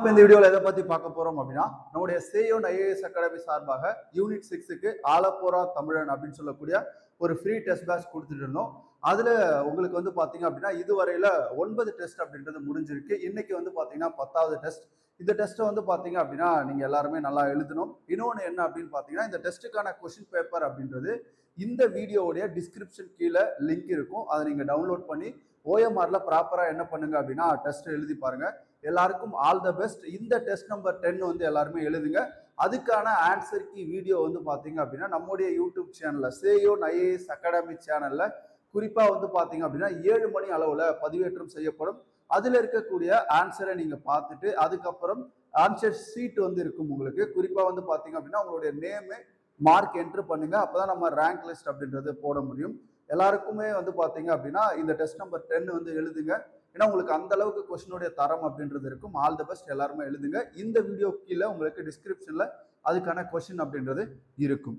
இப்போ இந்த வீடியோவில் எதை பற்றி பார்க்க போகிறோம் அப்படின்னா நம்முடைய சேயோன் ஐஏஎஸ் அகாடமி சார்பாக யூனிட் 6க்கு ஆலப்போரா தமிழன் அப்படின்னு சொல்லக்கூடிய ஒரு ஃப்ரீ டெஸ்ட் பேட்ச் கொடுத்துட்டு இருந்தோம். அதில் உங்களுக்கு வந்து பார்த்தீங்க அப்படின்னா இதுவரையில் 9 டெஸ்ட் அப்படின்றது முடிஞ்சிருக்கு. இன்னைக்கு வந்து பார்த்தீங்கன்னா 10வது டெஸ்ட். இந்த டெஸ்ட்டை வந்து பார்த்தீங்க அப்படின்னா நீங்கள் எல்லாருமே நல்லா எழுதணும். இன்னொன்று என்ன அப்படின்னு பார்த்தீங்கன்னா இந்த டெஸ்ட்டுக்கான கொஷின் பேப்பர் அப்படின்றது இந்த வீடியோவுடைய டிஸ்கிரிப்ஷன் கீழே லிங்க் இருக்கும். அதை நீங்கள் டவுன்லோட் பண்ணி ஓஎம்ஆர்ல ப்ராப்பராக என்ன பண்ணுங்க அப்படின்னா டெஸ்ட் எழுதி பாருங்க. எல்லாருக்கும் ஆல் த பெஸ்ட். இந்த டெஸ்ட் நம்பர் 10 வந்து எல்லாருமே எழுதுங்க. அதுக்கான ஆன்சர் கீ வீடியோ வந்து பார்த்தீங்க அப்படின்னா நம்முடைய யூடியூப் சேனல்ல சேயோன் ஐஏஎஸ் அகாடமி சேனல்ல குறிப்பாக வந்து பார்த்தீங்க அப்படின்னா 7 மணி அளவில் பதிவேற்றம் செய்யப்படும். அதில் இருக்கக்கூடிய ஆன்சரை நீங்கள் பார்த்துட்டு அதுக்கப்புறம் ஆன்சர் ஷீட் வந்து இருக்கும். உங்களுக்கு குறிப்பாக வந்து பார்த்தீங்க அப்படின்னா உங்களுடைய நேமு மார்க் என்ட்ரு பண்ணுங்க. அப்போதான் நம்ம ரேங்க் லிஸ்ட் அப்படின்றது போட முடியும். எல்லாருக்குமே வந்து பார்த்தீங்க அப்படின்னா இந்த டெஸ்ட் நம்பர் 10 வந்து எழுதுங்க. ஏன்னா உங்களுக்கு அந்த அளவுக்கு கொஸ்டினுடைய தரம் அப்படின்றது இருக்கும். ஆல் த பெஸ்ட், எல்லாருமே எழுதுங்க. இந்த வீடியோ கீழே உங்களுக்கு டிஸ்கிரிப்ஷன்ல அதுக்கான கொஸ்டின் அப்படின்றது இருக்கும்.